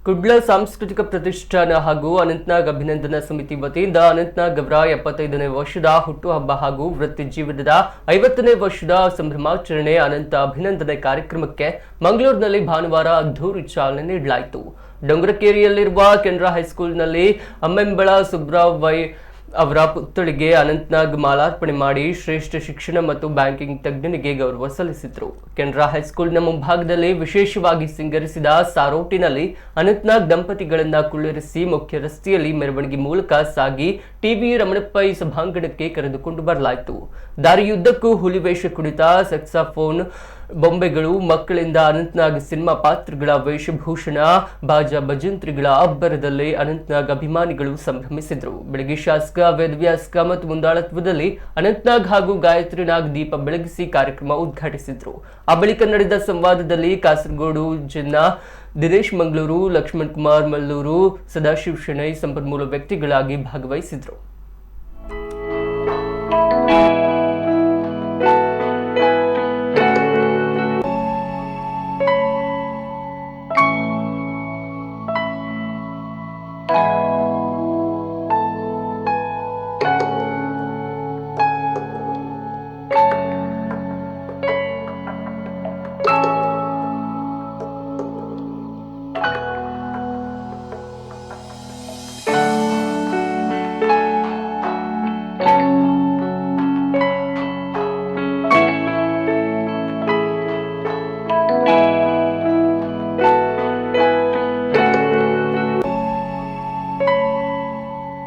ಕುಡ್ಲ ಸಾಂಸ್ಕೃತಿಕ ಪ್ರತಿಷ್ಠಾನ ಹಾಗೂ ಅನಂತನಾಗ್ ಅಭಿನಂದನಾ ಸಮಿತಿ ವತಿಯಿಂದ ಅನಂತನಾಗ್ ಅವರ 75ನೇ ವರ್ಷದ ಹುಟ್ಟುಹಬ್ಬ ಹಾಗೂ ವೃತ್ತಿ ಜೀವನದ 50ನೇ ವರ್ಷದ ಸಂಭ್ರಮಾಚರಣೆ ಅನಂತ ಅಭಿನಂದನೆ ಕಾರ್ಯಕ್ರಮಕ್ಕೆ ಮಂಗಳೂರಿನಲ್ಲಿ ಭಾನುವಾರ ಅದ್ದೂರಿ ಚಾಲನೆ ನೀಡಲಾಯಿತು. ಡೊಂಗರಕೇರಿಯಲ್ಲಿರುವ ಕೆನರಾ ಹೈಸ್ಕೂಲ್ನಲ್ಲಿ ಅಮ್ಮೆಂಬಳ ಸುಬ್ರಾವ್ ವೈ ಅವರ ಪುತ್ಥಳಿಗೆ ಅನಂತನಾಗ್ ಮಾಲಾರ್ಪಣೆ ಮಾಡಿ ಶ್ರೇಷ್ಠ ಶಿಕ್ಷಣ ಮತ್ತು ಬ್ಯಾಂಕಿಂಗ್ ತಜ್ಞನಿಗೆ ಗೌರವ ಸಲ್ಲಿಸಿದರು. ಕೆನರಾ ಹೈಸ್ಕೂಲ್ನ ಮುಂಭಾಗದಲ್ಲಿ ವಿಶೇಷವಾಗಿ ಸಿಂಗರಿಸಿದ ಸಾರೋಟಿನಲ್ಲಿ ಅನಂತನಾಗ್ ದಂಪತಿಗಳನ್ನ ಕುಳ್ಳಿರಿಸಿ ಮುಖ್ಯ ರಸ್ತೆಯಲ್ಲಿ ಮೆರವಣಿಗೆ ಮೂಲಕ ಸಾಗಿ ಟಿಬಿ ರಮಣಪ್ಪ ಸಭಾಂಗಣಕ್ಕೆ ಕರೆದುಕೊಂಡು ಬರಲಾಯಿತು. ದಾರಿಯುದ್ದಕ್ಕೂ ಹುಲಿವೇಷ ಕುಣಿತ, ಸೆಕ್ಸಾಫೋನ್, ಬೊಂಬೆಗಳು, ಮಕ್ಕಳಿಂದ ಅನಂತನಾಗ್ ಸಿನಿಮಾ ಪಾತ್ರಗಳ ವೇಷಭೂಷಣ, ಬಾಜಾ ಭಜಂತ್ರಿಗಳ ಅಬ್ಬರದಲ್ಲಿ ಅನಂತನಾಗ್ ಅಭಿಮಾನಿಗಳು ಸಂಭ್ರಮಿಸಿದರು. ಬೆಳಗ್ಗೆ ಶಾಸಕ ವೇದವ್ಯಾಸ ಮತ್ತು ಮುಂದಾಳತ್ವದಲ್ಲಿ ಅನಂತನಾಗ್ ಹಾಗೂ ಗಾಯತ್ರಿ ನಾಗ್ ದೀಪ ಬೆಳಗಿಸಿ ಕಾರ್ಯಕ್ರಮ ಉದ್ಘಾಟಿಸಿದರು. ಆ ಬಳಿಕ ನಡೆದ ಸಂವಾದದಲ್ಲಿ ಕಾಸರಗೋಡು ಜಿನ್ನಾ, ದಿನೇಶ್ ಮಂಗಳೂರು, ಲಕ್ಷ್ಮಣ್ ಕುಮಾರ್ ಮಲ್ಲೂರು, ಸದಾಶಿವ ಶೆಣೈ ಸಂಪನ್ಮೂಲ ವ್ಯಕ್ತಿಗಳಾಗಿ ಭಾಗವಹಿಸಿದರು.